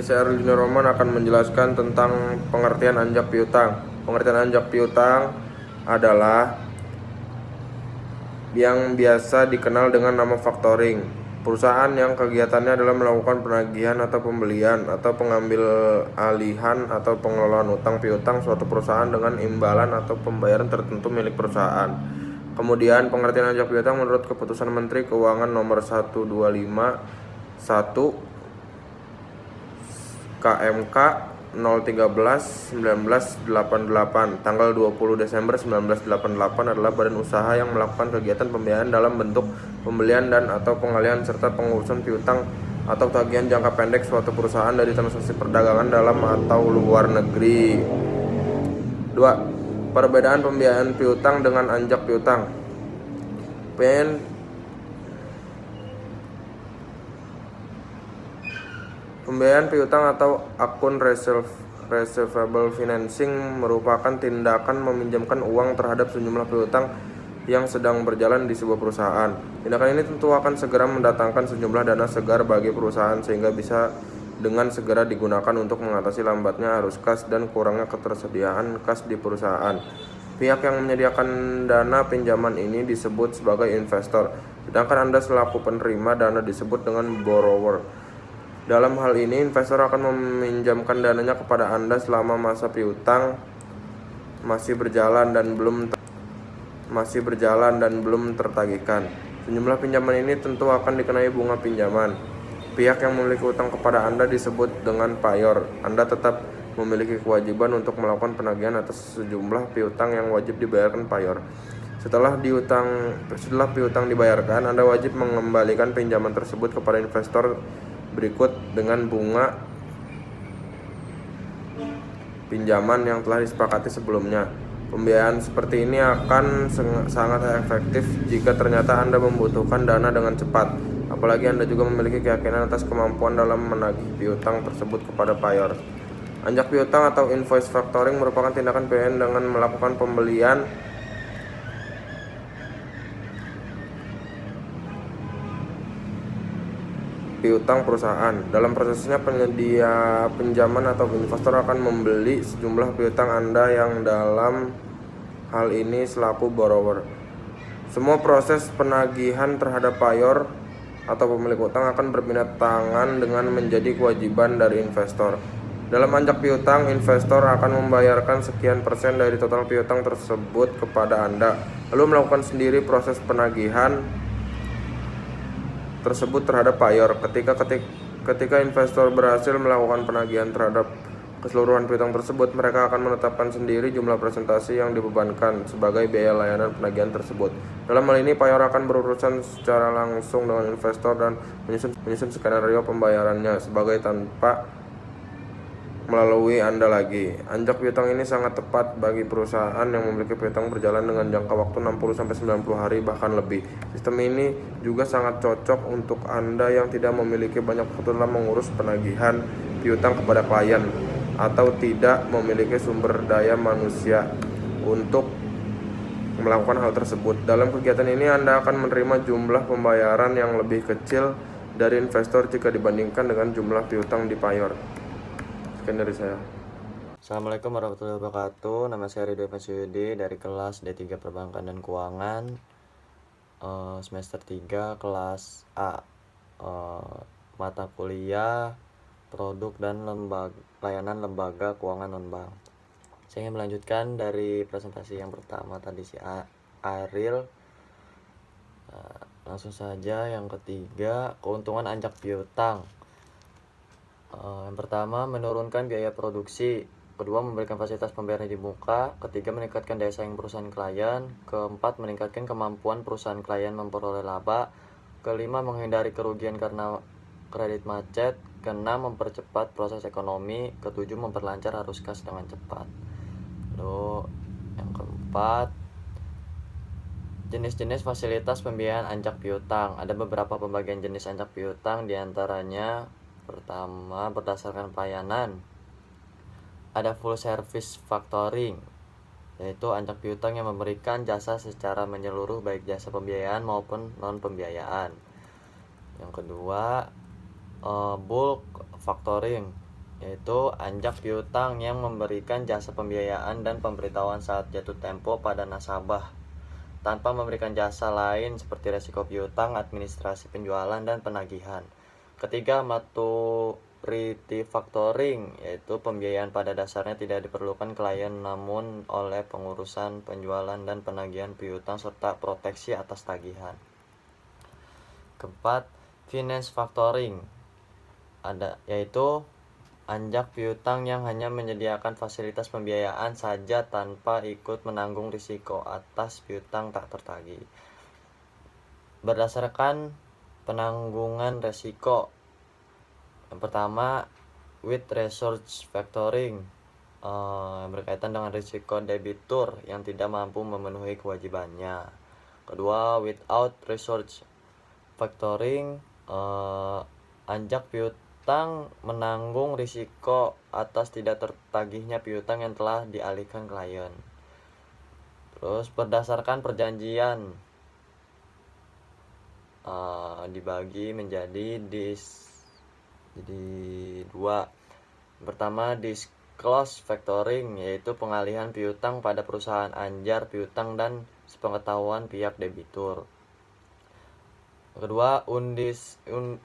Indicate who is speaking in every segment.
Speaker 1: Saya Arjuna Roman akan menjelaskan tentang pengertian anjak piutang. Pengertian anjak piutang adalah yang biasa dikenal dengan nama factoring. Perusahaan yang kegiatannya adalah melakukan penagihan atau pembelian atau pengambil alihan atau pengelolaan utang piutang suatu perusahaan dengan imbalan atau pembayaran tertentu milik perusahaan. Kemudian pengertian anjak piutang menurut Keputusan Menteri Keuangan Nomor 125/1 KMK 013/1988 tanggal 20 Desember 1988 adalah badan usaha yang melakukan kegiatan pembiayaan dalam bentuk pembelian dan atau pengalihan serta pengurusan piutang atau tagihan jangka pendek suatu perusahaan dari transaksi perdagangan dalam atau luar negeri. 2. Perbedaan pembiayaan piutang dengan anjak piutang. Pembiayaan piutang atau akun receivable financing merupakan tindakan meminjamkan uang terhadap sejumlah piutang yang sedang berjalan di sebuah perusahaan. Tindakan ini tentu akan segera mendatangkan sejumlah dana segar bagi perusahaan sehingga bisa dengan segera digunakan untuk mengatasi lambatnya arus kas dan kurangnya ketersediaan kas di perusahaan. Pihak yang menyediakan dana pinjaman ini disebut sebagai investor, sedangkan Anda selaku penerima dana disebut dengan borrower. Dalam hal ini, investor akan meminjamkan dananya kepada Anda selama masa piutang masih berjalan dan belum tertagihkan. Sejumlah pinjaman ini tentu akan dikenai bunga pinjaman. Pihak yang memiliki utang kepada Anda disebut dengan payor. Anda tetap memiliki kewajiban untuk melakukan penagihan atas sejumlah piutang yang wajib dibayarkan payor. Setelah piutang dibayarkan, Anda wajib mengembalikan pinjaman tersebut kepada investor berikut dengan bunga pinjaman yang telah disepakati sebelumnya. Pembiayaan seperti ini akan sangat efektif jika ternyata Anda membutuhkan dana dengan cepat, apalagi Anda juga memiliki keyakinan atas kemampuan dalam menagih piutang tersebut kepada payor. Anjak piutang atau invoice factoring merupakan tindakan pembiayaan dengan melakukan pembelian piutang perusahaan. Dalam prosesnya, penyedia pinjaman atau investor akan membeli sejumlah piutang Anda yang dalam hal ini selaku borrower. Semua proses penagihan terhadap payor atau pemilik utang akan berpindah tangan dengan menjadi kewajiban dari investor. Dalam anjak piutang, investor akan membayarkan sekian persen dari total piutang tersebut kepada Anda, lalu melakukan sendiri proses penagihan tersebut terhadap payor. Ketika investor berhasil melakukan penagihan terhadap keseluruhan piutang tersebut, mereka akan menetapkan sendiri jumlah presentasi yang dibebankan sebagai biaya layanan penagihan tersebut. Dalam hal ini, payor akan berurusan secara langsung dengan investor dan menyusun skenario pembayarannya sebagai tanpa melalui Anda lagi. Anjak piutang ini sangat tepat bagi perusahaan yang memiliki piutang berjalan dengan jangka waktu 60-90 hari bahkan lebih. Sistem ini juga sangat cocok untuk Anda yang tidak memiliki banyak waktu dalam mengurus penagihan piutang kepada klien atau tidak memiliki sumber daya manusia untuk melakukan hal tersebut. Dalam kegiatan ini Anda akan menerima jumlah pembayaran yang lebih kecil dari investor jika dibandingkan dengan jumlah piutang di payor. Sekian dari saya.
Speaker 2: Assalamualaikum warahmatullahi wabarakatuh. Nama saya Ridho Fasyudi dari kelas D3 Perbankan dan Keuangan, semester 3 kelas A, mata kuliah produk dan layanan lembaga keuangan non-bank. Saya ingin melanjutkan dari presentasi yang pertama tadi si Ariel. Langsung saja yang ketiga, keuntungan anjak piutang. Yang pertama, menurunkan biaya produksi. Kedua, memberikan fasilitas pembayaran di muka. Ketiga, meningkatkan daya saing perusahaan klien. Keempat, meningkatkan kemampuan perusahaan klien memperoleh laba. Kelima, menghindari kerugian karena kredit macet. Keenam, mempercepat proses ekonomi. Ketujuh, memperlancar arus kas dengan cepat. Lalu yang keempat, jenis-jenis fasilitas pembiayaan anjak piutang. Ada beberapa pembagian jenis anjak piutang, diantaranya pertama, berdasarkan pelayanan. Ada full service factoring, yaitu anjak piutang yang memberikan jasa secara menyeluruh baik jasa pembiayaan maupun non pembiayaan. Yang kedua, bulk factoring, yaitu anjak piutang yang memberikan jasa pembiayaan dan pemberitahuan saat jatuh tempo pada nasabah tanpa memberikan jasa lain seperti resiko piutang, administrasi penjualan, dan penagihan. Ketiga, maturity factoring, yaitu pembiayaan pada dasarnya tidak diperlukan klien namun oleh pengurusan penjualan dan penagihan piutang serta proteksi atas tagihan. Keempat, finance factoring, yaitu anjak piutang yang hanya menyediakan fasilitas pembiayaan saja tanpa ikut menanggung risiko atas piutang tak tertagih. Berdasarkan penanggungan risiko, yang pertama with resource factoring, yang berkaitan dengan risiko debitur yang tidak mampu memenuhi kewajibannya. Kedua, without resource factoring, anjak piutang menanggung risiko atas tidak tertagihnya piutang yang telah dialihkan klien. Terus berdasarkan perjanjian, dibagi menjadi jadi dua. Pertama, disclose factoring, yaitu pengalihan piutang pada perusahaan anjar piutang dan sepengetahuan pihak debitur. Kedua,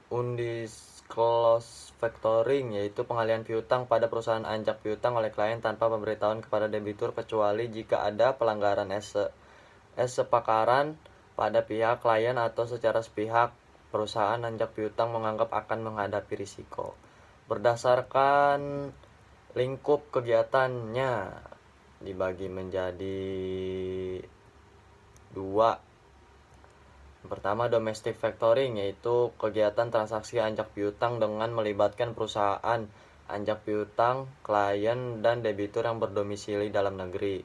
Speaker 2: undisclosed factoring, yaitu pengalihan piutang pada perusahaan anjak piutang oleh klien tanpa pemberitahuan kepada debitur kecuali jika ada pelanggaran sepakaran pada pihak klien atau secara sepihak perusahaan anjak piutang menganggap akan menghadapi risiko. Berdasarkan lingkup kegiatannya dibagi menjadi dua. Pertama, domestic factoring, yaitu kegiatan transaksi anjak piutang dengan melibatkan perusahaan anjak piutang, klien, dan debitur yang berdomisili dalam negeri.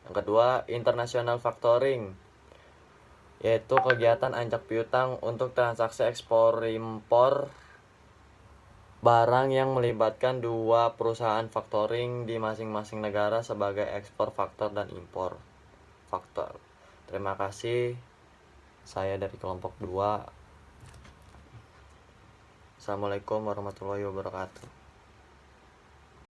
Speaker 2: Yang kedua, international factoring, yaitu kegiatan anjak piutang untuk transaksi ekspor impor barang yang melibatkan dua perusahaan factoring di masing-masing negara sebagai ekspor faktor dan impor faktor. Terima kasih. Saya dari kelompok 2. Assalamualaikum warahmatullahi wabarakatuh.